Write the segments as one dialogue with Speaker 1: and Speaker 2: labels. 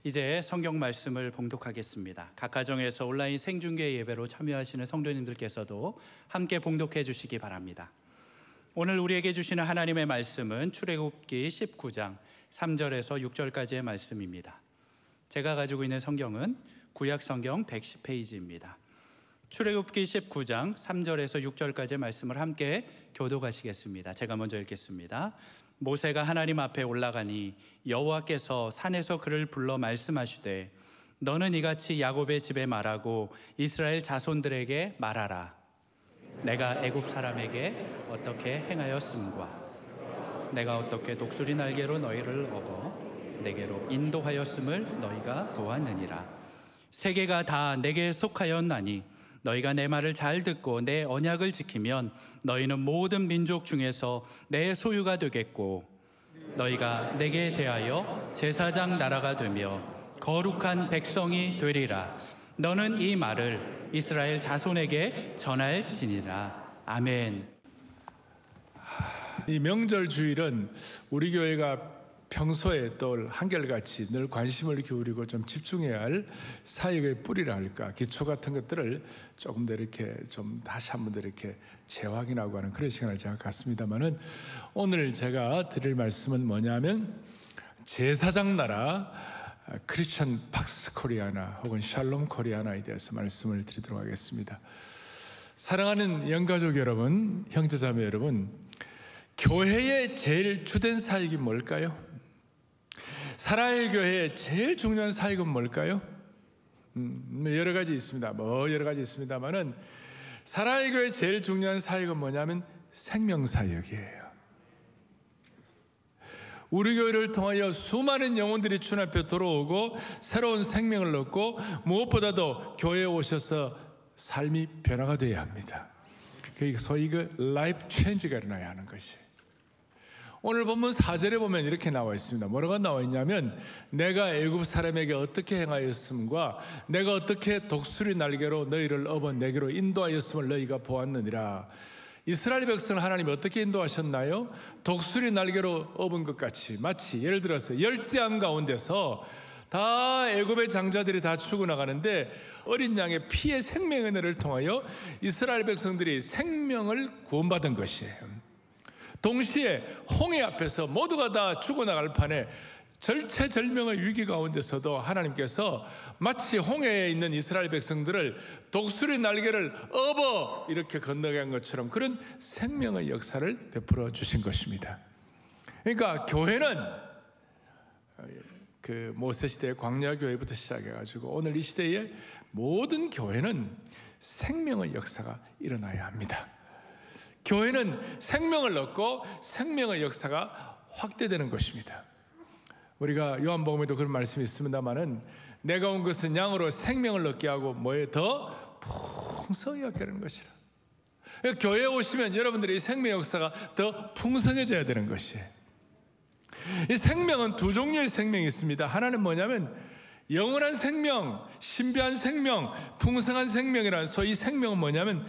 Speaker 1: 이제 성경 말씀을 봉독하겠습니다. 각 가정에서 온라인 생중계 예배로 참여하시는 성도님들께서도 함께 봉독해 주시기 바랍니다. 오늘 우리에게 주시는 하나님의 말씀은 출애굽기 19장 3절에서 6절까지의 말씀입니다. 제가 가지고 있는 성경은 구약 성경 110페이지입니다. 출애굽기 19장 3절에서 6절까지의 말씀을 함께 교독하시겠습니다. 제가 먼저 읽겠습니다. 모세가 하나님 앞에 올라가니 여호와께서 산에서 그를 불러 말씀하시되 너는 이같이 야곱의 집에 말하고 이스라엘 자손들에게 말하라. 내가 애굽 사람에게 어떻게 행하였음과 내가 어떻게 독수리 날개로 너희를 업어 내게로 인도하였음을 너희가 보았느니라. 세계가 다 내게 속하였나니 너희가 내 말을 잘 듣고 내 언약을 지키면 너희는 모든 민족 중에서 내 소유가 되겠고 너희가 내게 대하여 제사장 나라가 되며 거룩한 백성이 되리라. 너는 이 말을 이스라엘 자손에게 전할지니라. 아멘.
Speaker 2: 이 명절 주일은 우리 교회가 평소에 또 한결같이 늘 관심을 기울이고 좀 집중해야 할 사역의 뿌리라 할까, 기초 같은 것들을 조금 더 이렇게 좀 다시 한번 더 이렇게 재확인하고 하는 그런 시간을 제가 갖습니다만은, 오늘 제가 드릴 말씀은 뭐냐면 제사장 나라 크리스천 팍스 코리아나 혹은 샬롬 코리아나에 대해서 말씀을 드리도록 하겠습니다. 사랑하는 영가족 여러분, 형제자매 여러분, 교회의 제일 주된 사역이 뭘까요? 사랑의 교회의 제일 중요한 사역은 뭘까요? 여러 가지 있습니다. 여러 가지 있습니다만은 사랑의 교회의 제일 중요한 사역은 뭐냐면 생명사역이에요. 우리 교회를 통하여 수많은 영혼들이 주님 앞에 들어오고 새로운 생명을 얻고, 무엇보다도 교회에 오셔서 삶이 변화가 되어야 합니다. 소위 라이프 체인지가 일어나야 하는 것이. 오늘 본문 4절에 보면 이렇게 나와 있습니다. 뭐라고 나와 있냐면 내가 애굽 사람에게 어떻게 행하였음과 내가 어떻게 독수리 날개로 너희를 업어 내게로 인도하였음을 너희가 보았느니라. 이스라엘 백성을 하나님이 어떻게 인도하셨나요? 독수리 날개로 업은 것 같이, 마치 예를 들어서 열지암 가운데서 다 애굽의 장자들이 다 죽어나가는데 어린 양의 피의 생명의 은혜를 통하여 이스라엘 백성들이 생명을 구원받은 것이에요. 동시에 홍해 앞에서 모두가 다 죽어나갈 판에 절체절명의 위기 가운데서도 하나님께서 마치 홍해에 있는 이스라엘 백성들을 독수리 날개를 업어 이렇게 건너간 것처럼 그런 생명의 역사를 베풀어 주신 것입니다. 그러니까 교회는 그 모세 시대의 광야 교회부터 시작해가지고 오늘 이 시대의 모든 교회는 생명의 역사가 일어나야 합니다. 교회는 생명을 얻고 생명의 역사가 확대되는 것입니다. 우리가 요한복음에도 그런 말씀이 있습니다만은 내가 온 것은 양으로 생명을 얻게 하고 뭐에 더 풍성히 얻게 하는 것이라. 그러니까 교회에 오시면 여러분들의 이 생명 역사가 더 풍성해져야 되는 것이에요. 이 생명은 두 종류의 생명이 있습니다. 하나는 뭐냐면 영원한 생명, 신비한 생명, 풍성한 생명이라는 소위 생명은 뭐냐면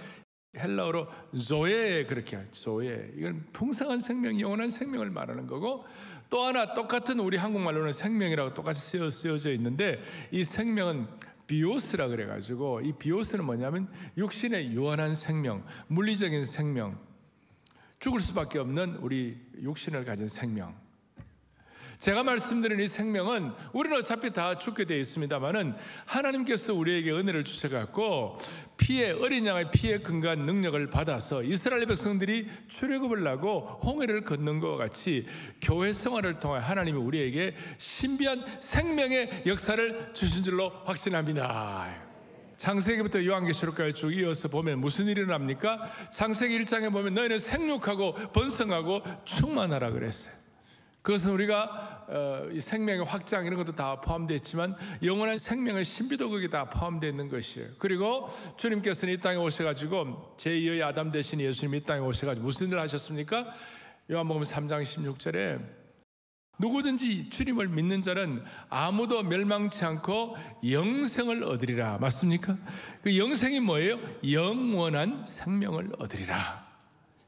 Speaker 2: 헬라어로 조에, 그렇게 조에, 이건 풍성한 생명, 영원한 생명을 말하는 거고, 또 하나 똑같은 우리 한국말로는 생명이라고 똑같이 쓰여져 있는데 이 생명은 비오스라 그래가지고, 이 비오스는 뭐냐면 육신의 유한한 생명, 물리적인 생명, 죽을 수밖에 없는 우리 육신을 가진 생명. 제가 말씀드린 이 생명은 우리는 어차피 다 죽게 되어 있습니다만은 하나님께서 우리에게 은혜를 주셔갖고 어린 양의 피에 근거한 능력을 받아서 이스라엘 백성들이 출애굽을 하고 홍해를 걷는 것과 같이 교회 생활을 통해 하나님이 우리에게 신비한 생명의 역사를 주신 줄로 확신합니다. 창세기부터 요한계시록까지 쭉 이어서 보면 무슨 일이 일어납니까? 창세기 1장에 보면 너희는 생육하고 번성하고 충만하라 그랬어요. 그것은 우리가 이 생명의 확장 이런 것도 다 포함되어 있지만 영원한 생명의 신비도 거기에 다 포함되어 있는 것이에요. 그리고 주님께서는 이 땅에 오셔가지고 제2의 아담 대신 예수님이 이 땅에 오셔가지고 무슨 일을 하셨습니까? 요한복음 3장 16절에 누구든지 주님을 믿는 자는 아무도 멸망치 않고 영생을 얻으리라. 맞습니까? 그 영생이 뭐예요? 영원한 생명을 얻으리라.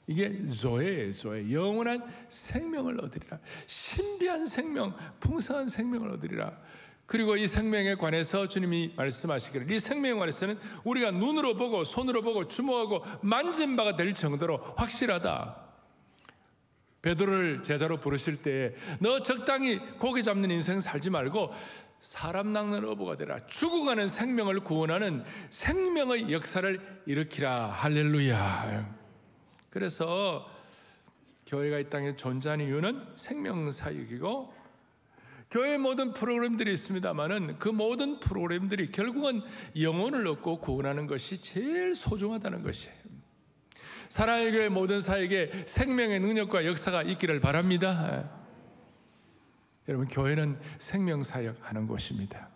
Speaker 2: 이게 조예예요. 조예. 영원한 생명을 얻으리라. 신비한 생명, 풍성한 생명을 얻으리라. 그리고 이 생명에 관해서 주님이 말씀하시기를 이 생명에 관해서는 우리가 눈으로 보고 손으로 보고 주목하고 만진 바가 될 정도로 확실하다. 베드로를 제자로 부르실 때 너 적당히 고기 잡는 인생 살지 말고 사람 낚는 어부가 되라. 죽어가는 생명을 구원하는 생명의 역사를 일으키라. 할렐루야. 그래서 교회가 이 땅에 존재하는 이유는 생명사역이고, 교회 모든 프로그램들이 있습니다만은 그 모든 프로그램들이 결국은 영혼을 얻고 구원하는 것이 제일 소중하다는 것이에요. 사랑의 교회 모든 사역에 생명의 능력과 역사가 있기를 바랍니다. 여러분, 교회는 생명사역 하는 곳입니다.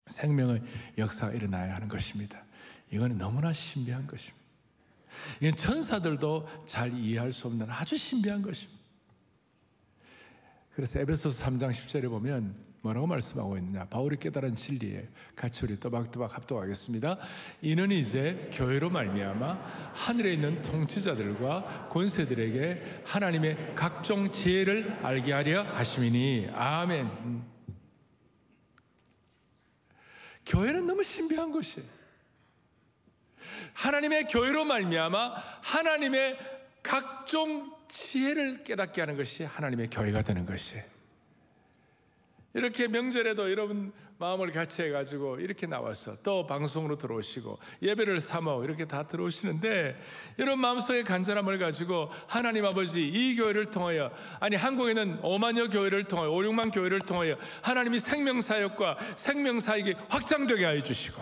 Speaker 2: 생명의 역사가 일어나야 하는 것입니다. 이거는 너무나 신비한 것입니다. 이건 천사들도 잘 이해할 수 없는 아주 신비한 것입니다. 그래서 에베소서 3장 10절에 보면 뭐라고 말씀하고 있느냐, 바울이 깨달은 진리에 같이 우리 또박또박 합독하겠습니다. 이는 이제 교회로 말미암아 하늘에 있는 통치자들과 권세들에게 하나님의 각종 지혜를 알게 하려 하심이니. 아멘. 교회는 너무 신비한 것이에요. 하나님의 교회로 말미암아 하나님의 각종 지혜를 깨닫게 하는 것이 하나님의 교회가 되는 것이에요. 이렇게 명절에도 여러분 마음을 같이 해가지고 이렇게 나와서 또 방송으로 들어오시고 예배를 삼아 이렇게 다 들어오시는데, 여러분 마음속의 간절함을 가지고 하나님 아버지, 이 교회를 통하여, 아니 한국에는 5만여 교회를 통하여 5, 6만 교회를 통하여 하나님이 생명사역과 생명사역이 확장되게 하여 주시고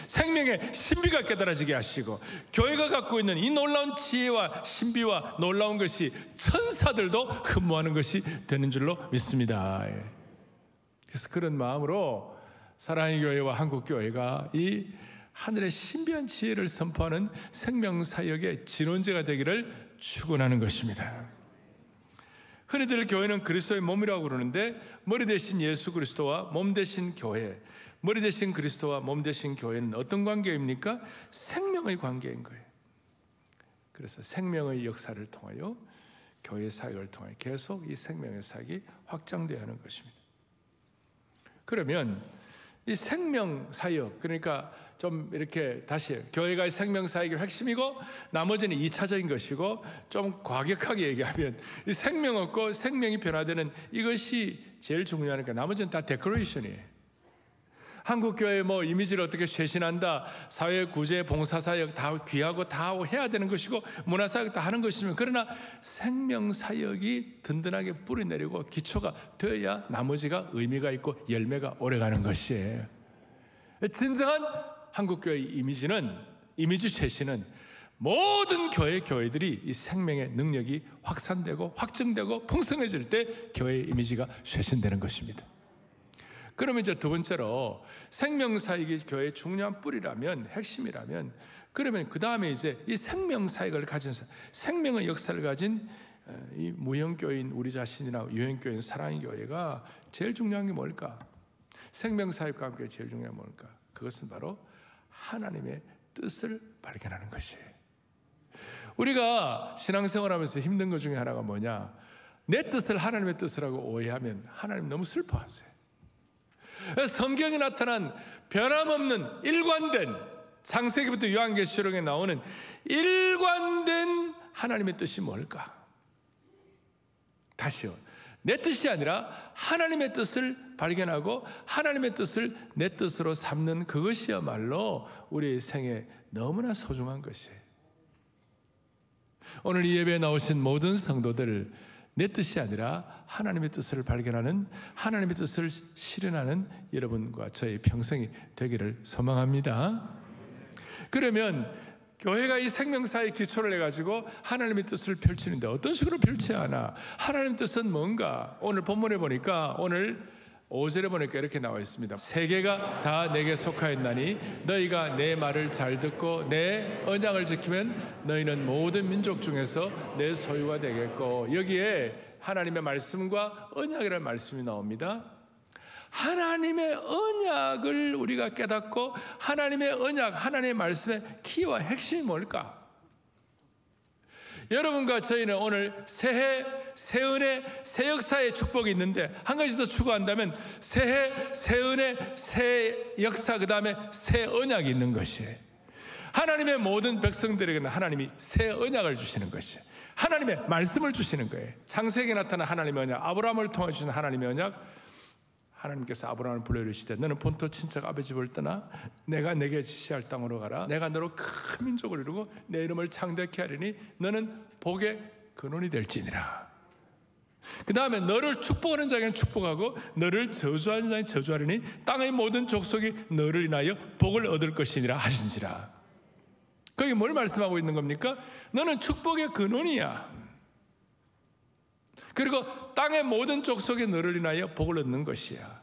Speaker 2: 생명의 신비가 깨달아지게 하시고, 교회가 갖고 있는 이 놀라운 지혜와 신비와 놀라운 것이 천사들도 흠모하는 것이 되는 줄로 믿습니다. 그래서 그런 마음으로 사랑의 교회와 한국교회가 이 하늘의 신비한 지혜를 선포하는 생명사역의 진원제가 되기를 축원하는 것입니다. 흔히들 교회는 그리스도의 몸이라고 그러는데, 머리 대신 예수 그리스도와 몸 대신 교회, 머리 대신 그리스도와 몸 대신 교회는 어떤 관계입니까? 생명의 관계인 거예요. 그래서 생명의 역사를 통하여 교회 사역을 통하여 계속 이 생명의 사역이 확장되어야 하는 것입니다. 그러면 이 생명 사역, 그러니까 좀 이렇게 다시 교회가 생명 사역의 핵심이고 나머지는 2차적인 것이고, 좀 과격하게 얘기하면 이 생명 없고 생명이 변화되는 이것이 제일 중요하니까 나머지는 다 데코레이션이에요. 한국교회 뭐 이미지를 어떻게 쇄신한다, 사회 구제, 봉사사역 다 귀하고 다 해야 되는 것이고 문화사역 다 하는 것이지만, 그러나 생명사역이 든든하게 뿌리내리고 기초가 되어야 나머지가 의미가 있고 열매가 오래가는 것이에요. 진정한 한국교회의 이미지 쇄신은 모든 교회들이 이 생명의 능력이 확산되고 확증되고 풍성해질 때 교회의 이미지가 쇄신되는 것입니다. 그러면 이제 두 번째로 생명사역이 교회의 중요한 뿌리라면, 핵심이라면, 그러면 그 다음에 이제 이 생명사역을 가진, 생명의 역사를 가진 이 무형교회인 우리 자신이나 유형교회인 사랑의 교회가 제일 중요한 게 뭘까? 생명사역과 함께 제일 중요한 게 뭘까? 그것은 바로 하나님의 뜻을 발견하는 것이에요. 우리가 신앙생활하면서 힘든 것 중에 하나가 뭐냐? 내 뜻을 하나님의 뜻이라고 오해하면 하나님 너무 슬퍼하세요. 성경에 나타난 변함없는 일관된, 창세기부터 요한계시록에 나오는 일관된 하나님의 뜻이 뭘까? 다시요, 내 뜻이 아니라 하나님의 뜻을 발견하고 하나님의 뜻을 내 뜻으로 삼는 그것이야말로 우리의 생에 너무나 소중한 것이에요. 오늘 이 예배에 나오신 모든 성도들, 내 뜻이 아니라 하나님의 뜻을 발견하는, 하나님의 뜻을 실현하는 여러분과 저의 평생이 되기를 소망합니다. 그러면 교회가 이 생명사의 기초를 해가지고 하나님의 뜻을 펼치는데 어떤 식으로 펼쳐야 하나? 하나님의 뜻은 뭔가? 오늘 본문에 보니까, 오늘 5절에 보니까 이렇게 나와 있습니다. 세계가 다 내게 속하였나니 너희가 내 말을 잘 듣고 내 언약을 지키면 너희는 모든 민족 중에서 내 소유가 되겠고, 여기에 하나님의 말씀과 언약이라는 말씀이 나옵니다. 하나님의 언약을 우리가 깨닫고, 하나님의 언약, 하나님의 말씀의 키와 핵심이 뭘까? 여러분과 저희는 오늘 새해, 새 은혜, 새 역사의 축복이 있는데 한 가지 더 추구한다면 새해, 새 은혜, 새 역사, 그 다음에 새 언약이 있는 것이에요. 하나님의 모든 백성들에게는 하나님이 새 언약을 주시는 것이에요. 하나님의 말씀을 주시는 거예요. 창세기에 나타난 하나님의 언약, 아브라함을 통해 주신 하나님의 언약. 하나님께서 아브라함을 불러 이르시되 너는 본토 친척 아버지 집을 떠나 내가 내게 지시할 땅으로 가라. 내가 너로 큰 민족을 이루고 내 이름을 창대케 하리니 너는 복의 근원이 될지니라. 그 다음에 너를 축복하는 자에게는 축복하고 너를 저주하는 자에게는 저주하리니 땅의 모든 족속이 너를 인하여 복을 얻을 것이니라 하신지라. 거기 뭘 말씀하고 있는 겁니까? 너는 축복의 근원이야. 그리고 땅의 모든 족속이 너를 인하여 복을 얻는 것이야.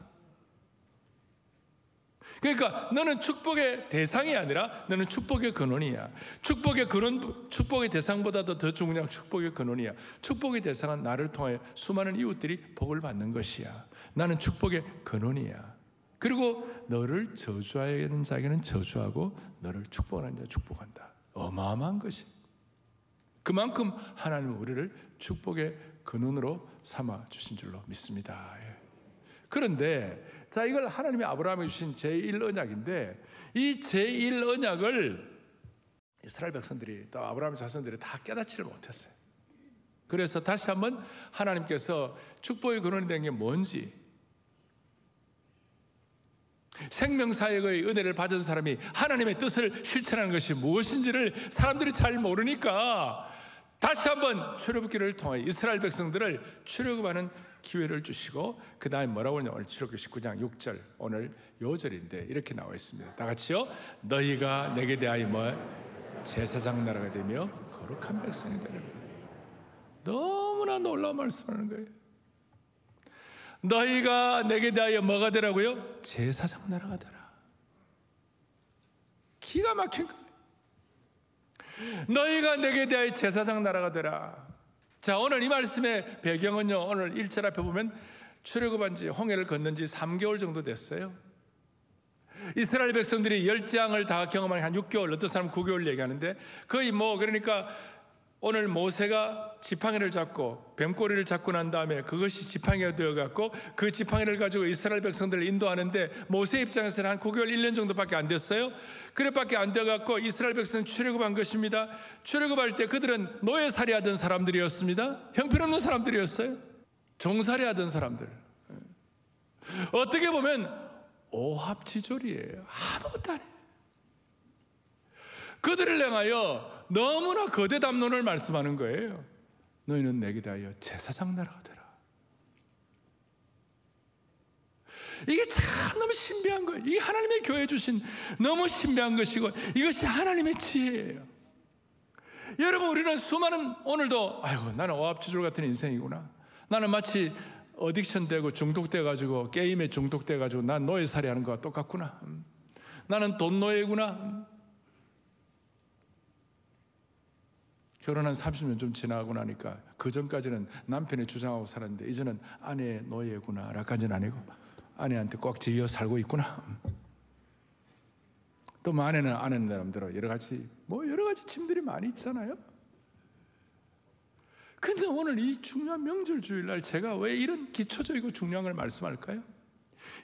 Speaker 2: 그러니까 너는 축복의 대상이 아니라 너는 축복의 근원이야. 축복의 근원, 축복의 대상보다도 더 중요한 축복의 근원이야. 축복의 대상은 나를 통해 수많은 이웃들이 복을 받는 것이야. 나는 축복의 근원이야. 그리고 너를 저주하는 자에게는 저주하고 너를 축복하는 자 축복한다. 어마어마한 것이. 그만큼 하나님은 우리를 축복의 근원으로 삼아 주신 줄로 믿습니다. 그런데 자, 이걸 하나님이 아브라함에 주신 제1언약인데 이 제1언약을 이스라엘 백성들이 또 아브라함의 자손들이 다 깨닫지를 못했어요. 그래서 다시 한번 하나님께서 축복의 근원이 된 게 뭔지, 생명사역의 은혜를 받은 사람이 하나님의 뜻을 실천하는 것이 무엇인지를 사람들이 잘 모르니까 다시 한번 출애굽기를 통해 이스라엘 백성들을 출애굽하는 기회를 주시고 그 다음에 뭐라고 하냐, 오늘 출애굽기 19장 6절 오늘 요절인데 이렇게 나와 있습니다. 다 같이요. 너희가 내게 대하여 제사장 나라가 되며 거룩한 백성이 되리라. 너무나 놀라운 말씀하는 거예요. 너희가 내게 대하여 뭐가 되라고요? 제사장 나라가 되라. 기가 막힌 거예요. 너희가 내게 대하여 제사장 나라가 되라. 자, 오늘 이 말씀의 배경은요, 오늘 1절 앞에 보면 출애굽한 지, 홍해를 건넌 지 3개월 정도 됐어요. 이스라엘 백성들이 열재앙을 다 경험한 한 6개월, 어떤 사람은 9개월 얘기하는데 거의 그러니까 오늘 모세가 지팡이를 잡고 뱀꼬리를 잡고 난 다음에 그것이 지팡이가 되어갖고 그 지팡이를 가지고 이스라엘 백성들을 인도하는데 모세 입장에서는 한 9개월 1년 정도밖에 안 됐어요. 그래밖에 안 되어갖고 이스라엘 백성은 출애굽한 것입니다. 출애굽할 때 그들은 노예살이 하던 사람들이었습니다. 형편없는 사람들이었어요. 종살이 하던 사람들. 어떻게 보면 오합지졸이에요. 아무것도 안 해요. 그들을 향하여 너무나 거대 담론을 말씀하는 거예요. 너희는 내게 대하여 제사장 나라가 되라. 이게 참 너무 신비한 거예요. 이게 하나님의 교회 주신 너무 신비한 것이고 이것이 하나님의 지혜예요. 여러분, 우리는 수많은 오늘도 아이고 나는 오합지졸 같은 인생이구나. 나는 마치 어딕션 되고 중독돼 가지고 게임에 중독돼 가지고 난 노예살이 하는 거와 똑같구나. 나는 돈 노예구나. 결혼한 30년 좀 지나고 나니까 그 전까지는 남편이 주장하고 살았는데 이제는 아내의 노예구나 라까지는 아니고 아내한테 꽉 지어 살고 있구나. 또 아내는 아내 나름대로 여러 가지 짐들이 많이 있잖아요. 근데 오늘 이 중요한 명절 주일날 제가 왜 이런 기초적이고 중요한 걸 말씀할까요?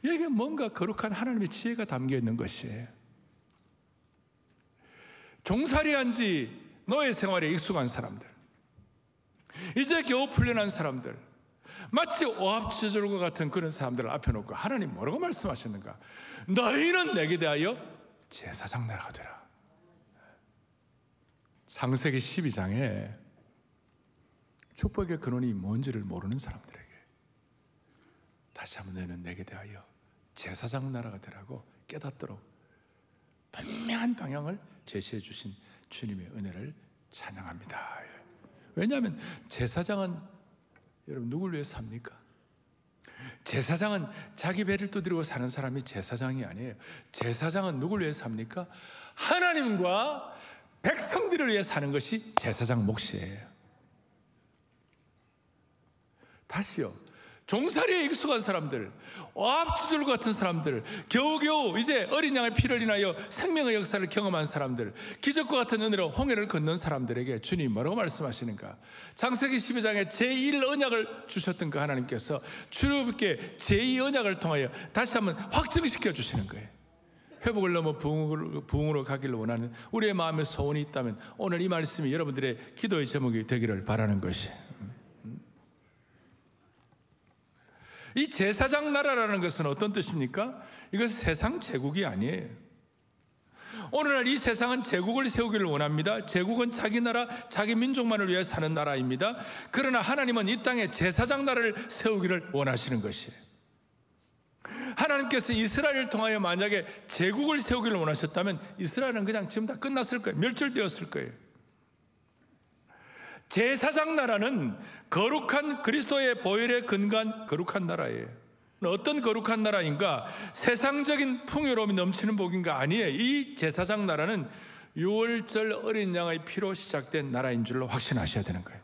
Speaker 2: 여기에 뭔가 거룩한 하나님의 지혜가 담겨 있는 것이에요. 종살이한 지 노예 생활에 익숙한 사람들, 이제 겨우 풀려난 사람들, 마치 오합지졸과 같은 그런 사람들을 앞에 놓고 하나님 뭐라고 말씀하셨는가? 너희는 내게 대하여 제사장 나라가 되라. 창세기 12장에 축복의 근원이 뭔지를 모르는 사람들에게 다시 한번 너희는 내게 대하여 제사장 나라가 되라고 깨닫도록 분명한 방향을 제시해 주신 주님의 은혜를 찬양합니다. 왜냐하면 제사장은 여러분 누굴 위해 삽니까? 제사장은 자기 배를 두드리고 사는 사람이 제사장이 아니에요. 제사장은 누굴 위해 삽니까? 하나님과 백성들을 위해 사는 것이 제사장 몫이에요. 다시요. 종살이에 익숙한 사람들, 오합지졸 같은 사람들, 겨우겨우 이제 어린 양의 피를 인하여 생명의 역사를 경험한 사람들, 기적과 같은 은혜로 홍해를 건넌 사람들에게 주님 뭐라고 말씀하시는가? 창세기 12장에 제1 언약을 주셨던 그 하나님께서 주님께 제2 언약을 통하여 다시 한번 확증시켜 주시는 거예요. 회복을 넘어 부흥으로 가기를 원하는 우리의 마음의 소원이 있다면 오늘 이 말씀이 여러분들의 기도의 제목이 되기를 바라는 것이, 이 제사장 나라라는 것은 어떤 뜻입니까? 이것은 세상 제국이 아니에요. 오늘날 이 세상은 제국을 세우기를 원합니다. 제국은 자기 나라, 자기 민족만을 위해 사는 나라입니다. 그러나 하나님은 이 땅에 제사장 나라를 세우기를 원하시는 것이에요. 하나님께서 이스라엘을 통하여 만약에 제국을 세우기를 원하셨다면 이스라엘은 그냥 지금 다 끝났을 거예요. 멸절되었을 거예요. 제사장 나라는 거룩한 그리스도의 보혈에 근거한 거룩한 나라예요. 어떤 거룩한 나라인가? 세상적인 풍요로움이 넘치는 복인가? 아니에요. 이 제사장 나라는 유월절 어린 양의 피로 시작된 나라인 줄로 확신하셔야 되는 거예요.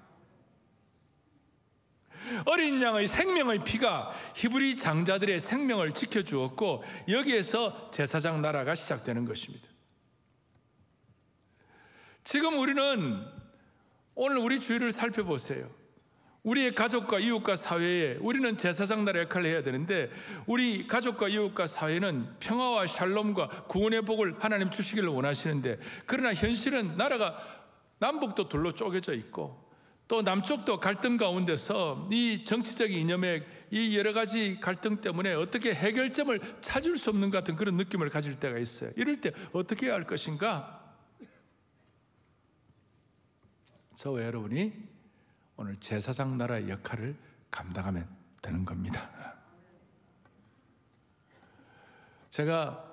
Speaker 2: 어린 양의 생명의 피가 히브리 장자들의 생명을 지켜주었고 여기에서 제사장 나라가 시작되는 것입니다. 지금 우리는 오늘 우리 주위를 살펴보세요. 우리의 가족과 이웃과 사회에 우리는 제사장 나라 역할을 해야 되는데 우리 가족과 이웃과 사회는 평화와 샬롬과 구원의 복을 하나님 주시기를 원하시는데 그러나 현실은 나라가 남북도 둘로 쪼개져 있고 또 남쪽도 갈등 가운데서 이 정치적인 이념의 이 여러 가지 갈등 때문에 어떻게 해결점을 찾을 수 없는 것 같은 그런 느낌을 가질 때가 있어요. 이럴 때 어떻게 해야 할 것인가? 저와 여러분이 오늘 제사장 나라의 역할을 감당하면 되는 겁니다. 제가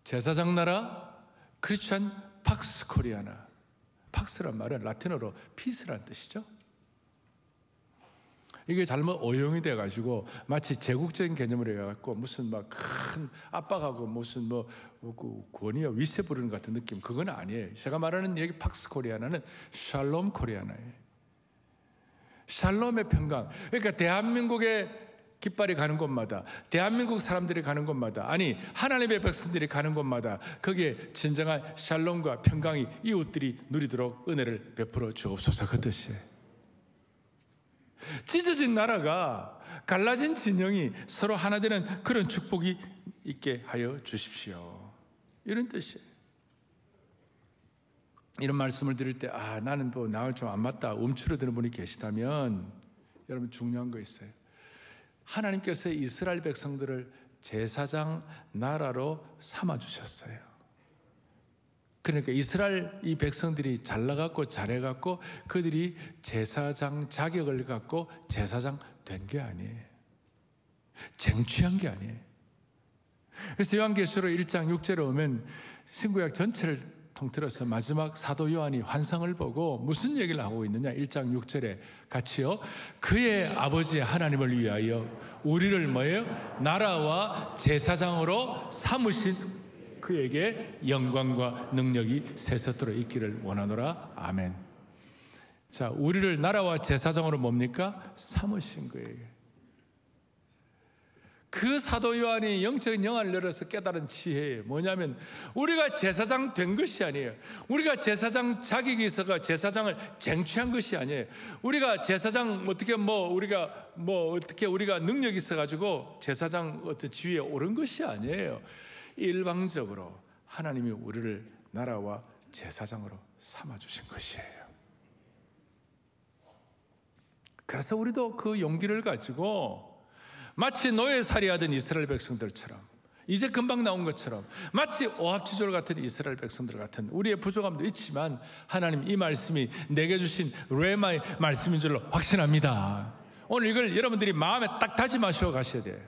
Speaker 2: 제사장 나라 크리스천 팍스 코리아나, 팍스란 말은 라틴어로 피스란 뜻이죠. 이게 잘못 오용이 돼가지고 마치 제국적인 개념으로 해갖고 무슨 막 큰 압박하고 무슨 권위와 위세 부르는 것 같은 느낌, 그건 아니에요. 제가 말하는 여기 팍스 코리아나는 샬롬 코리아나예요. 샬롬의 평강. 그러니까 대한민국의 깃발이 가는 곳마다, 대한민국 사람들이 가는 곳마다, 아니 하나님의 백성들이 가는 곳마다 거기에 진정한 샬롬과 평강이 이웃들이 누리도록 은혜를 베풀어 주옵소서, 그 뜻이에요. 찢어진 나라가, 갈라진 진영이 서로 하나 되는 그런 축복이 있게 하여 주십시오, 이런 뜻이에요. 이런 말씀을 드릴 때 나는 뭐 나랑 좀 안 맞다 움츠러드는 분이 계시다면 여러분 중요한 거 있어요. 하나님께서 이스라엘 백성들을 제사장 나라로 삼아주셨어요. 그러니까 이스라엘 이 백성들이 잘나갔고 잘해갖고 그들이 제사장 자격을 갖고 제사장 된 게 아니에요. 쟁취한 게 아니에요. 그래서 요한계시록 1장 6절에 오면 신구약 전체를 통틀어서 마지막 사도 요한이 환상을 보고 무슨 얘기를 하고 있느냐, 1장 6절에 같이요, 그의 아버지 하나님을 위하여 우리를 뭐예요? 나라와 제사장으로 삼으신 그에게 영광과 능력이 세세토록 있기를 원하노라. 아멘. 자, 우리를 나라와 제사장으로 뭡니까? 삼으신 거예요. 그 사도 요한이 영적인 영안을 열어서 깨달은 지혜예요. 뭐냐면 우리가 제사장 된 것이 아니에요. 우리가 제사장 자격이 있어서 제사장을 쟁취한 것이 아니에요. 우리가 제사장 우리가 능력이 있어가지고 제사장 어떤 지위에 오른 것이 아니에요. 일방적으로 하나님이 우리를 나라와 제사장으로 삼아주신 것이에요. 그래서 우리도 그 용기를 가지고 마치 노예살이하던 이스라엘 백성들처럼, 이제 금방 나온 것처럼, 마치 오합지졸 같은 이스라엘 백성들 같은 우리의 부족함도 있지만 하나님 이 말씀이 내게 주신 레마의 말씀인 줄로 확신합니다. 오늘 이걸 여러분들이 마음에 딱 다짐하시고 가셔야 돼요.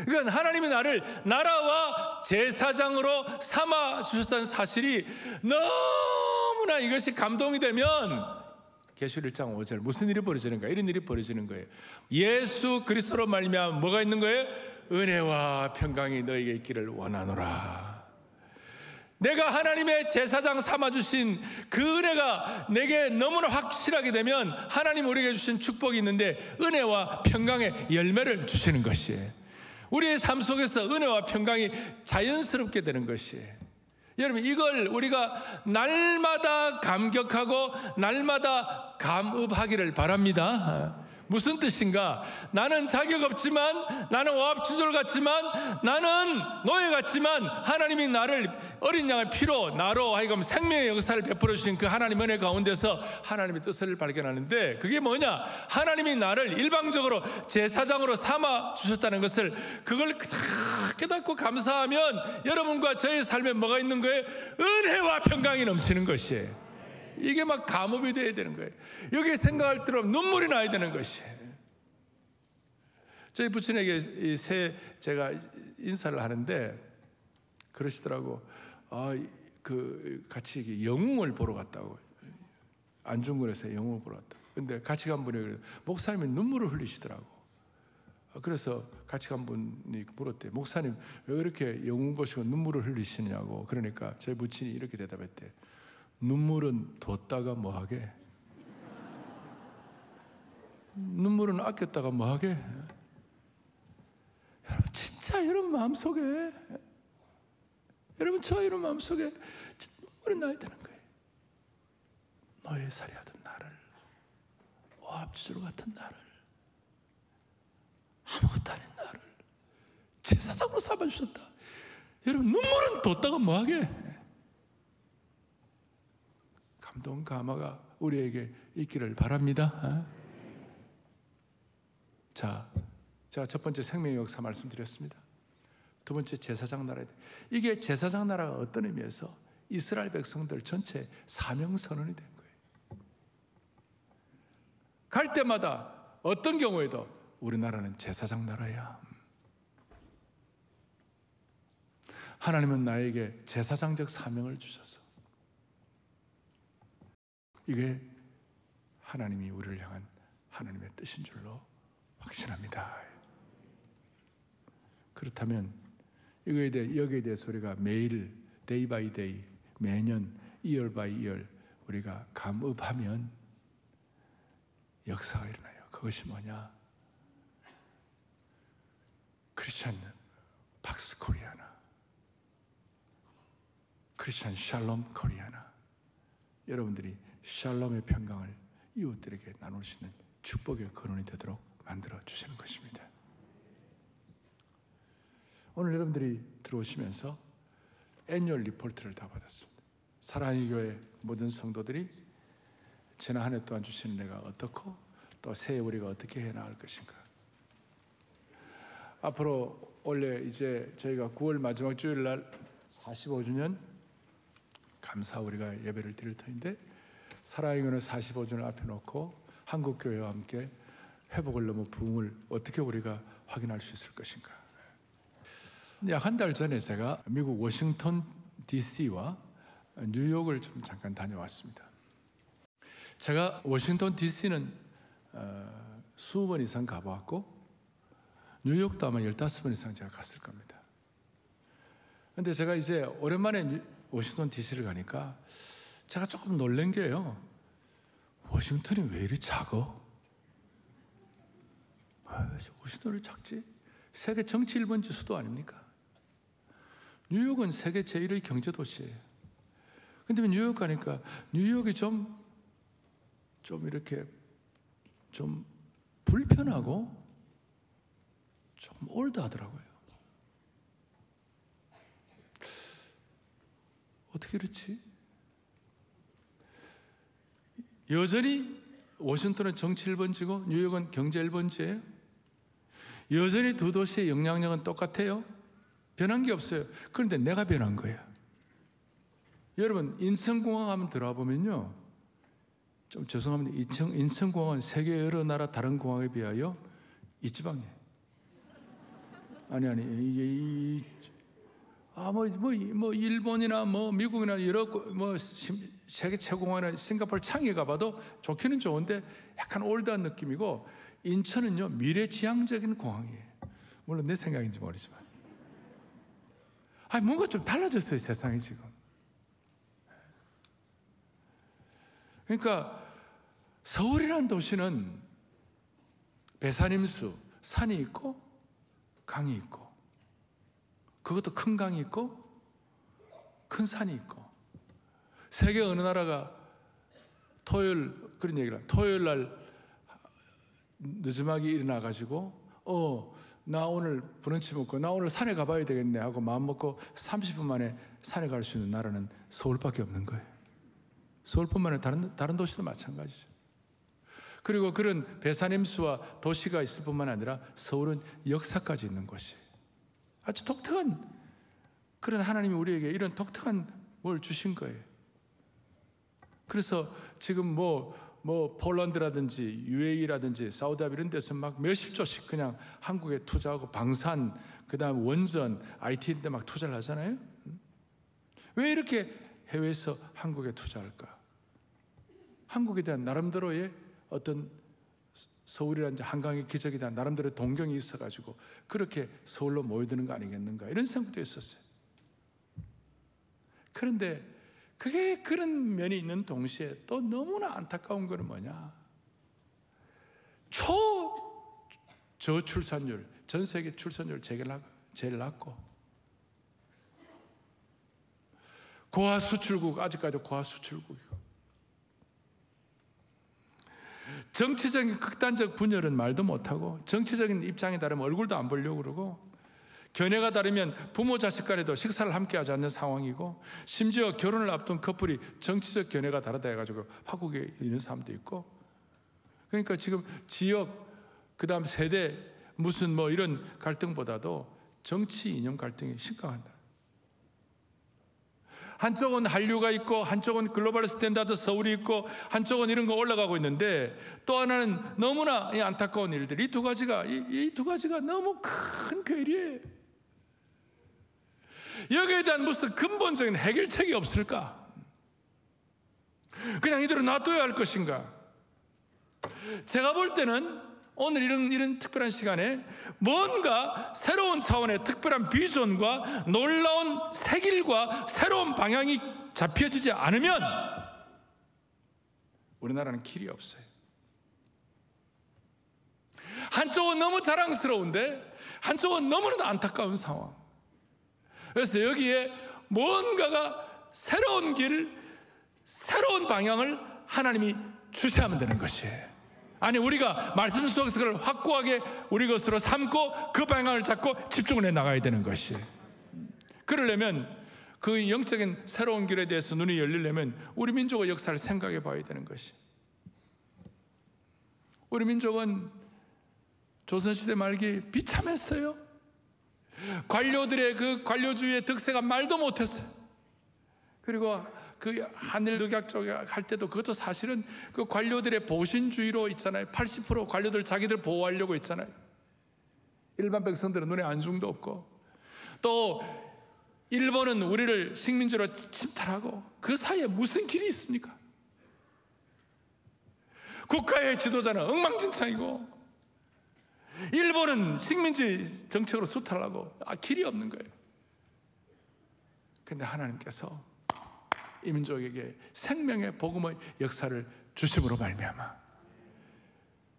Speaker 2: 그러니까 하나님이 나를 나라와 제사장으로 삼아주셨다는 사실이 너무나 이것이 감동이 되면 계시록 1장 5절 무슨 일이 벌어지는가? 이런 일이 벌어지는 거예요. 예수 그리스도로 말미암아 뭐가 있는 거예요? 은혜와 평강이 너에게 있기를 원하노라. 내가 하나님의 제사장 삼아주신 그 은혜가 내게 너무나 확실하게 되면 하나님 우리에게 주신 축복이 있는데 은혜와 평강의 열매를 주시는 것이에요. 우리의 삶 속에서 은혜와 평강이 자연스럽게 되는 것이에요. 여러분, 이걸 우리가 날마다 감격하고 날마다 감읍하기를 바랍니다. 무슨 뜻인가? 나는 자격 없지만, 나는 오합지졸 같지만, 나는 노예 같지만 하나님이 나를 어린 양의 피로 나로 하여금 생명의 역사를 베풀어 주신 그 하나님 은혜 가운데서 하나님의 뜻을 발견하는데, 그게 뭐냐? 하나님이 나를 일방적으로 제사장으로 삼아 주셨다는 것을, 그걸 깨닫고 감사하면 여러분과 저의 삶에 뭐가 있는 거예요? 은혜와 평강이 넘치는 것이에요. 이게 막 감업이 돼야 되는 거예요. 여기 생각할 때로 눈물이 나야 되는 것이에요. 저희 부친에게 제가 인사를 하는데 그러시더라고. 같이 영웅을 보러 갔다고. 안중근에서 영웅을 보러 갔다고. 근데 같이 간 분이 목사님이 눈물을 흘리시더라고. 그래서 같이 간 분이 물었대. 목사님 왜 그렇게 영웅 보시고 눈물을 흘리시냐고. 그러니까 저희 부친이 이렇게 대답했대. 눈물은 뒀다가 뭐하게? 눈물은 아꼈다가 뭐하게? 여러분, 진짜 여러분 마음속에, 여러분 저 여러분 마음속에 눈물이 나야 되는 거예요. 노예 살이하던 나를, 오합지졸 같은 나를, 아무것도 아닌 나를 제사장으로 삼아주셨다. 여러분, 눈물은 뒀다가 뭐하게? 감동 감화가 우리에게 있기를 바랍니다. 자, 제가 첫 번째 생명의 역사 말씀드렸습니다. 두 번째 제사장 나라. 이게 제사장 나라가 어떤 의미에서 이스라엘 백성들 전체 사명 선언이 된 거예요. 갈 때마다 어떤 경우에도 우리나라는 제사장 나라야. 하나님은 나에게 제사장적 사명을 주셔서 이게 하나님이 우리를 향한 하나님의 뜻인 줄로 확신합니다. 그렇다면 여기에 대해서 우리가 매일 데이 바이 데이, 매년 이열 바이 이열 우리가 감읍하면 역사가 일어나요. 그것이 뭐냐? 크리스찬 팍스 코리아나, 크리스찬 샬롬 코리아나, 여러분들이 샬롬의 평강을 이웃들에게 나눌 수 있는 축복의 근원이 되도록 만들어 주시는 것입니다. 오늘 여러분들이 들어오시면서 애뉴얼 리포트를 다 받았습니다. 사랑의 교회 모든 성도들이 지난 한 해 동안 주신 은혜가 어떻고 또 새해 우리가 어떻게 해나갈 것인가. 앞으로 원래 이제 저희가 9월 마지막 주일 날 45주년 감사 우리가 예배를 드릴 터인데, 사랑의 교회 45주년을 앞에 놓고 한국교회와 함께 회복을 넘어 부흥을 어떻게 우리가 확인할 수 있을 것인가. 약 한 달 전에 제가 미국 워싱턴 DC와 뉴욕을 좀 잠깐 다녀왔습니다. 제가 워싱턴 DC는 수십 번 이상 가보았고 뉴욕도 아마 15번 이상 제가 갔을 겁니다. 그런데 제가 이제 오랜만에 워싱턴 DC를 가니까 제가 조금 놀란 게요. 워싱턴이 왜 이리 작어? 워싱턴이 작지? 세계 정치 1번지 수도 아닙니까? 뉴욕은 세계 제1의 경제도시예요. 근데 뉴욕 가니까 뉴욕이 좀 이렇게 좀 불편하고 조금 올드하더라고요. 어떻게 그렇지? 여전히 워싱턴은 정치 1번지고 뉴욕은 경제 1번지예요. 여전히 두 도시의 영향력은 똑같아요. 변한 게 없어요. 그런데 내가 변한 거예요. 여러분, 인천공항 한번 들어와 보면요, 좀 죄송합니다. 인천공항은 세계 여러 나라 다른 공항에 비하여 이 지방이에요. 이게 일본이나 미국이나 여러 세계 최고공항이나 싱가포르 창에 가봐도 좋기는 좋은데 약간 올드한 느낌이고, 인천은요 미래지향적인 공항이에요. 물론 내 생각인지 모르지만 뭔가 좀 달라졌어요, 세상이 지금. 그러니까 서울이라는 도시는 배산임수, 산이 있고 강이 있고, 그것도 큰 강이 있고 큰 산이 있고, 세계 어느 나라가 토요일, 그런 얘기를, 토요일 날 늦음하게 일어나가지고 나 오늘 브런치 먹고 나 오늘 산에 가봐야 되겠네 하고 마음 먹고 30분 만에 산에 갈 수 있는 나라는 서울밖에 없는 거예요. 서울뿐만 아니라 다른 도시도 마찬가지죠. 그리고 그런 배산임수와 도시가 있을 뿐만 아니라 서울은 역사까지 있는 곳이에요. 아주 독특한, 그런 하나님이 우리에게 이런 독특한 뭘 주신 거예요. 그래서 지금 뭐 폴란드라든지 UAE라든지 사우디아라비아 이런 데서 막 몇십 조씩 그냥 한국에 투자하고 방산, 그다음 원전, IT 데 막 투자를 하잖아요. 왜 이렇게 해외에서 한국에 투자할까? 한국에 대한 나름대로의 어떤 서울이라는 한강의 기적에 대한 나름대로 동경이 있어가지고 그렇게 서울로 모여드는 거 아니겠는가, 이런 생각도 있었어요. 그런데 그게 그런 면이 있는 동시에 또 너무나 안타까운 것은 뭐냐, 저출산율, 전 세계 출산율 제일 낮고, 고하수출국, 아직까지도 고하수출국이고, 정치적인 극단적 분열은 말도 못하고, 정치적인 입장에 따르면 얼굴도 안 보려고 그러고, 견해가 다르면 부모 자식 간에도 식사를 함께 하지 않는 상황이고, 심지어 결혼을 앞둔 커플이 정치적 견해가 다르다 해가지고 파국에 있는 사람도 있고, 그러니까 지금 지역, 그 다음 세대, 무슨 뭐 이런 갈등보다도 정치 이념 갈등이 심각하다. 한쪽은 한류가 있고, 한쪽은 글로벌 스탠다드 서울이 있고, 한쪽은 이런 거 올라가고 있는데, 또 하나는 너무나 안타까운 일들, 이 두 가지가 너무 큰 괴리예요. 여기에 대한 무슨 근본적인 해결책이 없을까? 그냥 이대로 놔둬야 할 것인가? 제가 볼 때는 오늘 이런 특별한 시간에 뭔가 새로운 차원의 특별한 비전과 놀라운 새길과 새로운 방향이 잡혀지지 않으면 우리나라는 길이 없어요. 한쪽은 너무 자랑스러운데 한쪽은 너무나도 안타까운 상황. 그래서 여기에 뭔가가 새로운 길, 새로운 방향을 하나님이 주셔야만 되는 것이에요. 아니, 우리가 말씀 속에서 그걸 확고하게 우리 것으로 삼고 그 방향을 잡고 집중을 해 나가야 되는 것이에요. 그러려면 그 영적인 새로운 길에 대해서 눈이 열리려면 우리 민족의 역사를 생각해 봐야 되는 것이에요. 우리 민족은 조선시대 말기 비참했어요. 관료들의 그 관료주의의 득세가 말도 못했어요. 그리고 그 한일 극약 쪽에 갈 때도 그것도 사실은 그 관료들의 보신주의로 있잖아요. 80% 관료들 자기들 보호하려고 있잖아요. 일반 백성들은 눈에 안중도 없고, 또 일본은 우리를 식민지로 침탈하고, 그 사이에 무슨 길이 있습니까? 국가의 지도자는 엉망진창이고, 일본은 식민지 정책으로 수탈하고, 길이 없는 거예요. 근데 하나님께서 이 민족에게 생명의 복음의 역사를 주심으로 말미암아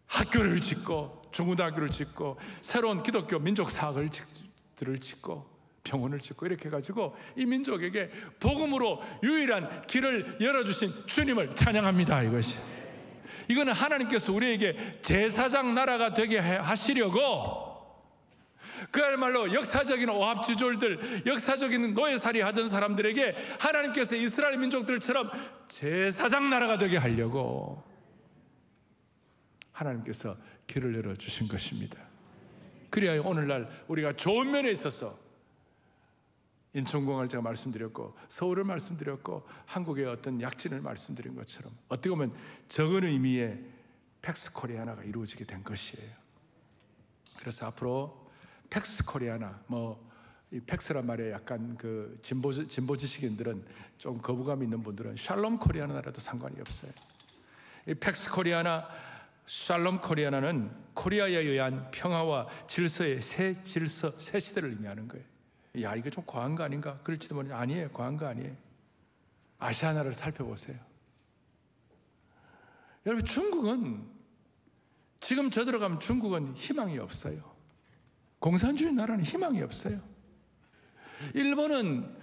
Speaker 2: 학교를 짓고 중고등학교를 짓고 새로운 기독교 민족 사학들을 짓고 병원을 짓고 이렇게 해가지고 이 민족에게 복음으로 유일한 길을 열어주신 주님을 찬양합니다. 이거는 하나님께서 우리에게 제사장 나라가 되게 하시려고, 그야말로 역사적인 오합지졸들, 역사적인 노예살이 하던 사람들에게 하나님께서 이스라엘 민족들처럼 제사장 나라가 되게 하려고 하나님께서 길을 열어주신 것입니다. 그래야 오늘날 우리가 좋은 면에 있어서 인천공항을 제가 말씀드렸고, 서울을 말씀드렸고, 한국의 어떤 약진을 말씀드린 것처럼 어떻게 보면 적은 의미의 팩스코리아나가 이루어지게 된 것이에요. 그래서 앞으로 팩스코리아나, 이 팩스란 말에 약간 그 진보 지식인들은 좀 거부감이 있는 분들은 샬롬 코리아나라도 상관이 없어요. 이 팩스코리아나, 샬롬 코리아나는 코리아에 의한 평화와 질서의 새 시대를 의미하는 거예요. 야, 이거 좀 과한 거 아닌가? 그럴지도 모르는데 아니에요. 과한 거 아니에요. 아시아 나라를 살펴보세요. 여러분, 중국은 지금 저들어가면 중국은 희망이 없어요. 공산주의 나라는 희망이 없어요. 일본은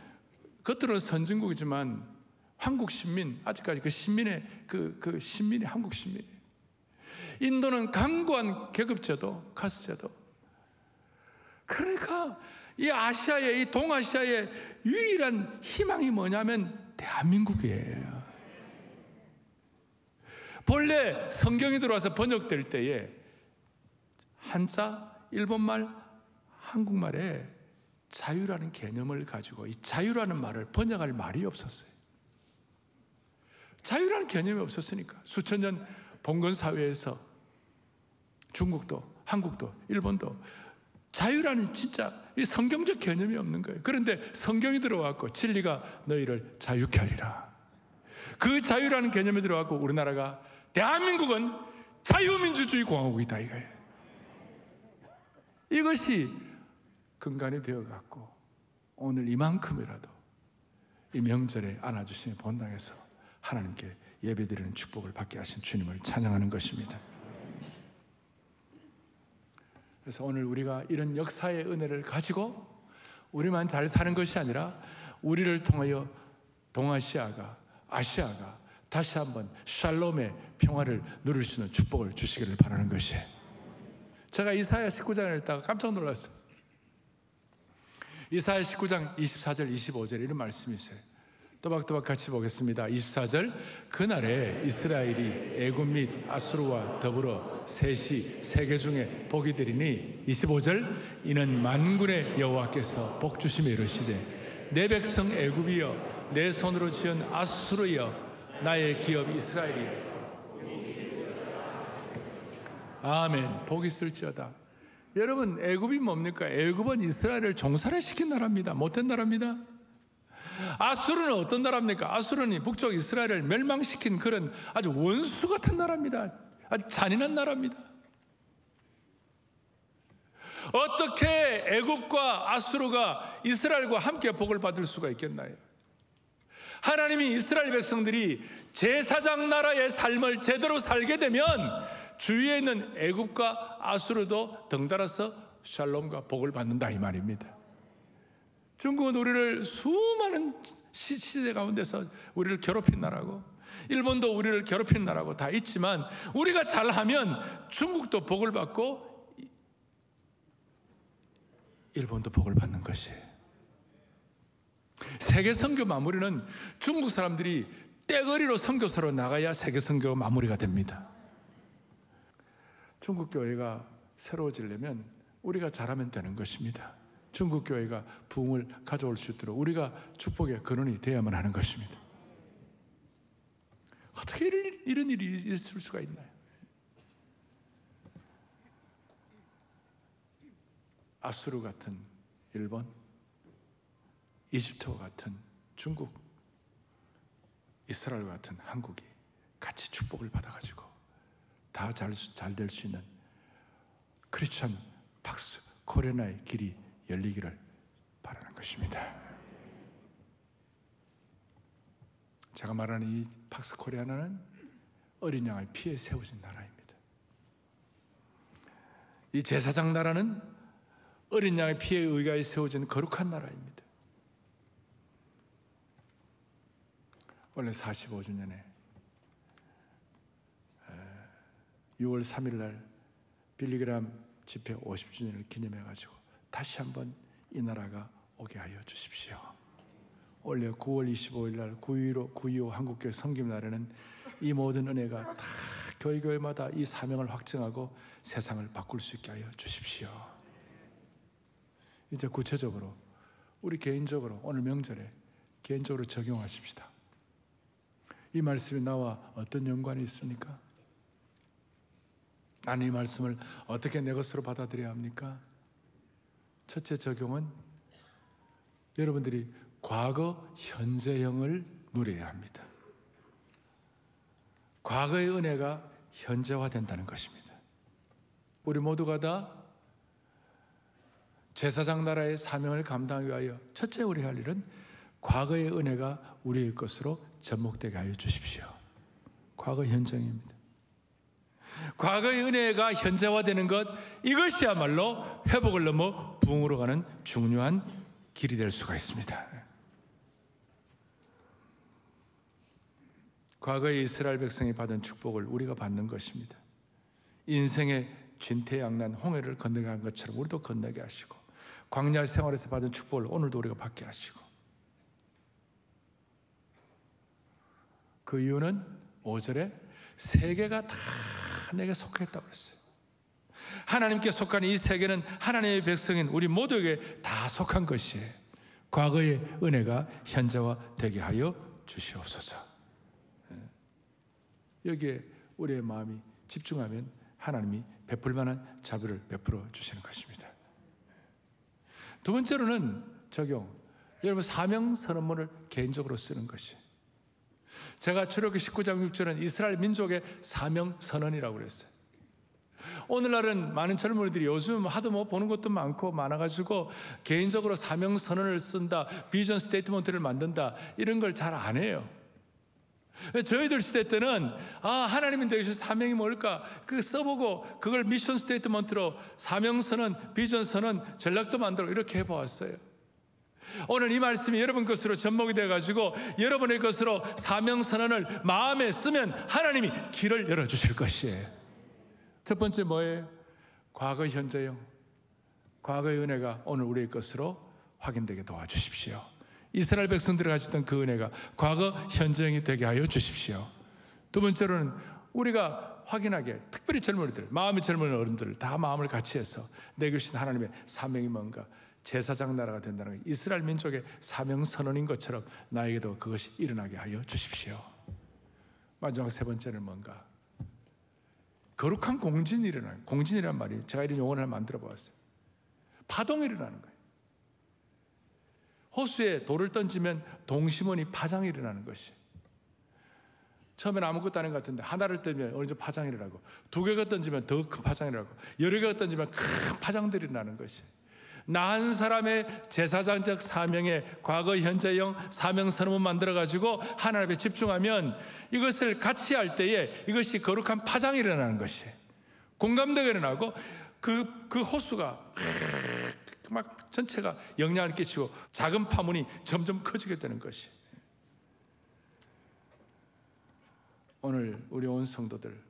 Speaker 2: 겉으로 선진국이지만 한국 신민, 아직까지 그 신민의 그 신민이 한국 신민. 인도는 강고한 계급제도, 카스제도. 그러니까 이 아시아의, 이 동아시아의 유일한 희망이 뭐냐면 대한민국이에요. 본래 성경이 들어와서 번역될 때에 한자, 일본말, 한국말에 자유라는 개념을 가지고 이 자유라는 말을 번역할 말이 없었어요. 자유라는 개념이 없었으니까 수천 년 봉건 사회에서 중국도, 한국도, 일본도 자유라는 진짜 이 성경적 개념이 없는 거예요. 그런데 성경이 들어왔고 진리가 너희를 자유케 하리라. 그 자유라는 개념이 들어왔고 우리나라가 대한민국은 자유민주주의 공화국이다 이거예요. 이것이 근간이 되어갖고 오늘 이만큼이라도 이 명절에 안아주심의 본당에서 하나님께 예배드리는 축복을 받게 하신 주님을 찬양하는 것입니다. 그래서 오늘 우리가 이런 역사의 은혜를 가지고 우리만 잘 사는 것이 아니라 우리를 통하여 동아시아가, 아시아가 다시 한번 샬롬의 평화를 누릴 수 있는 축복을 주시기를 바라는 것이에요. 제가 이사야 19장을 읽다가 깜짝 놀랐어요. 이사야 19장 24절 25절 이런 말씀이 있어요. 또박또박 같이 보겠습니다. 24절, 그날에 이스라엘이 애굽 및 아수르와 더불어 셋이 세계 중에 복이 되리니 25절, 이는 만군의 여호와께서 복 주시며 이르시되 내 백성 애굽이여 내 손으로 지은 아수르여 나의 기업 이스라엘이여. 아멘. 복이 있을지어다. 여러분, 애굽이 뭡니까? 애굽은 이스라엘을 종살이 시킨 나라입니다. 못된 나라입니다. 아수르는 어떤 나라입니까? 아수르는 북쪽 이스라엘을 멸망시킨 그런 아주 원수 같은 나라입니다. 아주 잔인한 나라입니다. 어떻게 애굽과 아수르가 이스라엘과 함께 복을 받을 수가 있겠나요? 하나님이 이스라엘 백성들이 제사장 나라의 삶을 제대로 살게 되면 주위에 있는 애굽과 아수르도 덩달아서 샬롬과 복을 받는다 이 말입니다. 중국은 우리를 수많은 시대 가운데서 우리를 괴롭힌 나라고, 일본도 우리를 괴롭힌 나라고 다 있지만 우리가 잘하면 중국도 복을 받고 일본도 복을 받는 것이에요. 세계 선교 마무리는 중국 사람들이 떼거리로 선교사로 나가야 세계 선교가 마무리가 됩니다. 중국 교회가 새로워지려면 우리가 잘하면 되는 것입니다. 중국 교회가 부흥을 가져올 수 있도록 우리가 축복의 근원이 되어야만 하는 것입니다. 어떻게 이런 일이 있을 수가 있나요? 아수르 같은 일본, 이집트와 같은 중국, 이스라엘 같은 한국이 같이 축복을 받아가지고 다 잘 될 수 있는 크리스천 박스 코리아나의 길이 열리기를 바라는 것입니다. 제가 말하는 이 박스 코리아나는 어린 양의 피에 세워진 나라입니다. 이 제사장 나라는 어린 양의 피에 의하여 세워진 거룩한 나라입니다. 원래 45주년에 6월 3일 날 빌리그람 집회 50주년을 기념해가지고 다시 한번 이 나라가 오게 하여 주십시오. 원래 9월 25일 날 9.25 한국교회 성김날에는 이 모든 은혜가 다 교회마다 이 사명을 확증하고 세상을 바꿀 수 있게 하여 주십시오. 이제 구체적으로 우리 개인적으로 오늘 명절에 개인적으로 적용하십시다. 이 말씀이 나와 어떤 연관이 있습니까? 나는 이 말씀을 어떻게 내 것으로 받아들여야 합니까? 첫째 적용은 여러분들이 과거 현재형을 누려야 합니다. 과거의 은혜가 현재화된다는 것입니다. 우리 모두가 다 제사장 나라의 사명을 감당하기 위하여 첫째 우리 할 일은 과거의 은혜가 우리의 것으로 접목되게 하여 주십시오. 과거 현장입니다. 과거의 은혜가 현재화되는 것, 이것이야말로 회복을 넘어 부흥으로 가는 중요한 길이 될 수가 있습니다. 과거의 이스라엘 백성이 받은 축복을 우리가 받는 것입니다. 인생의 진퇴양난 홍해를 건너간 것처럼 우리도 건너게 하시고, 광야 생활에서 받은 축복을 오늘도 우리가 받게 하시고, 그 이유는 5절에 세계가 다 내게 속했다고 했어요. 하나님께 속한 이 세계는 하나님의 백성인 우리 모두에게 다 속한 것이에요. 과거의 은혜가 현재화 되게 하여 주시옵소서. 여기에 우리의 마음이 집중하면 하나님이 베풀 만한 자비를 베풀어 주시는 것입니다. 두 번째로는 여러분 사명 선언문을 개인적으로 쓰는 것이, 제가 출애굽기 19장 6절은 이스라엘 민족의 사명 선언이라고 그랬어요. 오늘날은 많은 젊은이들이 요즘 하도 뭐 보는 것도 많아가지고 개인적으로 사명 선언을 쓴다, 비전 스테이트먼트를 만든다, 이런 걸 잘 안 해요. 저희들 시대 때는 하나님이 내주신 사명이 뭘까 그 써보고 그걸 미션 스테이트먼트로 사명선언, 비전선언, 전략도 만들고 이렇게 해보았어요. 오늘 이 말씀이 여러분 것으로 접목이 돼가지고 여러분의 것으로 사명선언을 마음에 쓰면 하나님이 길을 열어주실 것이에요. 첫 번째 뭐예요? 과거 현재형, 과거의 은혜가 오늘 우리의 것으로 확인되게 도와주십시오. 이스라엘 백성들이 가졌던 그 은혜가 과거 현재형이 되게 하여 주십시오. 두 번째로는 우리가 확인하게, 특별히 젊은이들, 마음이 젊은 어른들 다 마음을 같이 해서 내게 주신 하나님의 사명이 뭔가, 제사장 나라가 된다는 것, 이스라엘 민족의 사명 선언인 것처럼 나에게도 그것이 일어나게 하여 주십시오. 마지막 세 번째는 뭔가, 거룩한 공진이 일어나는, 공진이란 말이 제가 이런 용어를 만들어 보았어요. 파동이 일어나는 거예요. 호수에 돌을 던지면 동시머니 파장이 일어나는 것이, 처음엔 아무것도 아닌 것 같은데 하나를 던지면 어느 정도 파장이 일어나고, 두 개가 던지면 더 큰 파장이 일어나고, 여러 개가 던지면 큰 파장들이 일어나는 것이, 나 한 사람의 제사장적 사명의 과거 현재형 사명 선언을 만들어가지고 하나님 앞에 집중하면 이것을 같이 할 때에 이것이 거룩한 파장이 일어나는 것이, 공감대가 일어나고 그 호수가 막 전체가 영향을 끼치고 작은 파문이 점점 커지게 되는 것이, 오늘 우리 온 성도들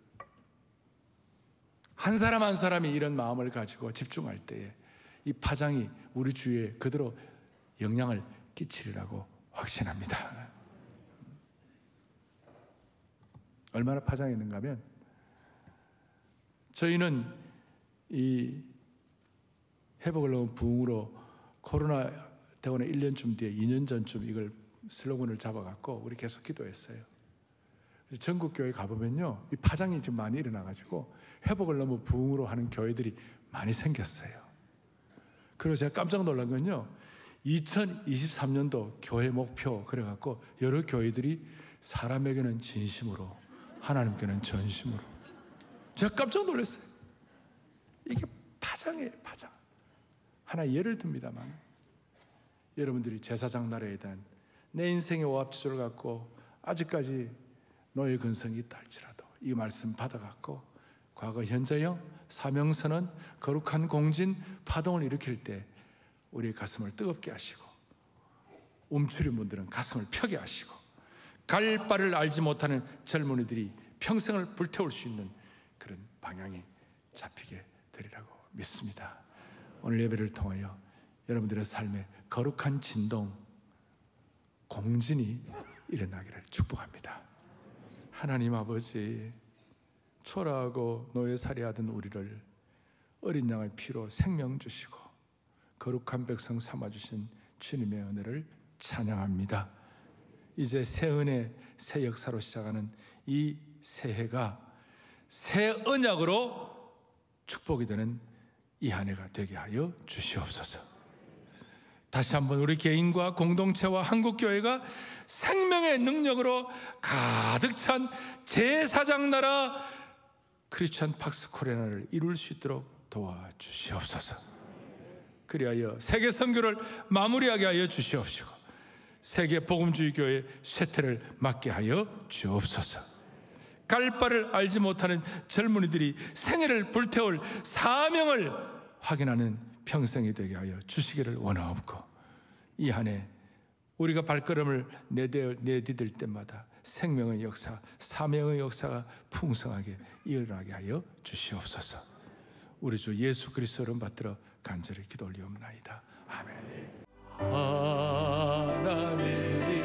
Speaker 2: 한 사람 한 사람이 이런 마음을 가지고 집중할 때에 이 파장이 우리 주위에 그대로 영향을 끼치리라고 확신합니다. 얼마나 파장이 있는가 하면, 저희는 이 회복을 넘은 부흥으로 코로나 되고 1년쯤 뒤에 2년 전쯤 이걸 슬로건을 잡아갖고 우리 계속 기도했어요. 그래서 전국 교회 가보면요, 이 파장이 좀 많이 일어나가지고 회복을 넘어 부흥으로 하는 교회들이 많이 생겼어요. 그리고 제가 깜짝 놀란 건요, 2023년도 교회 목표 그래갖고 여러 교회들이 사람에게는 진심으로, 하나님께는 전심으로, 제가 깜짝 놀랐어요. 이게 파장이에요, 파장. 하나 예를 듭니다만, 여러분들이 제사장 나라에 대한 내 인생의 오합지졸을 갖고 아직까지 노예 근성이 있다 할지라도 이 말씀 받아갖고 과거 현재형 사명선언, 거룩한 공진, 파동을 일으킬 때 우리의 가슴을 뜨겁게 하시고, 움츠린 분들은 가슴을 펴게 하시고, 갈 바를 알지 못하는 젊은이들이 평생을 불태울 수 있는 그런 방향이 잡히게 되리라고 믿습니다. 오늘 예배를 통하여 여러분들의 삶에 거룩한 진동, 공진이 일어나기를 축복합니다. 하나님 아버지, 초라하고 노예살이하던 우리를 어린 양의 피로 생명 주시고 거룩한 백성 삼아주신 주님의 은혜를 찬양합니다. 이제 새 은혜, 새 역사로 시작하는 이 새해가 새 언약으로 축복이 되는 이 한 해가 되게 하여 주시옵소서. 다시 한번 우리 개인과 공동체와 한국교회가 생명의 능력으로 가득 찬 제사장 나라 크리스천 팍스 코리아를 이룰 수 있도록 도와주시옵소서. 그리하여 세계 선교를 마무리하게 하여 주시옵시고 세계 복음주의 교회의 쇠퇴를 막게 하여 주옵소서. 갈 바를 알지 못하는 젊은이들이 생애를 불태울 사명을 확인하는 평생이 되게 하여 주시기를 원하옵고, 이 한 해 우리가 발걸음을 내디딜 때마다 생명의 역사, 사명의 역사가 풍성하게 일어나게 하여 주시옵소서. 우리 주 예수 그리스도를 받들어 간절히 기도 올리옵나이다. 아멘. 하나님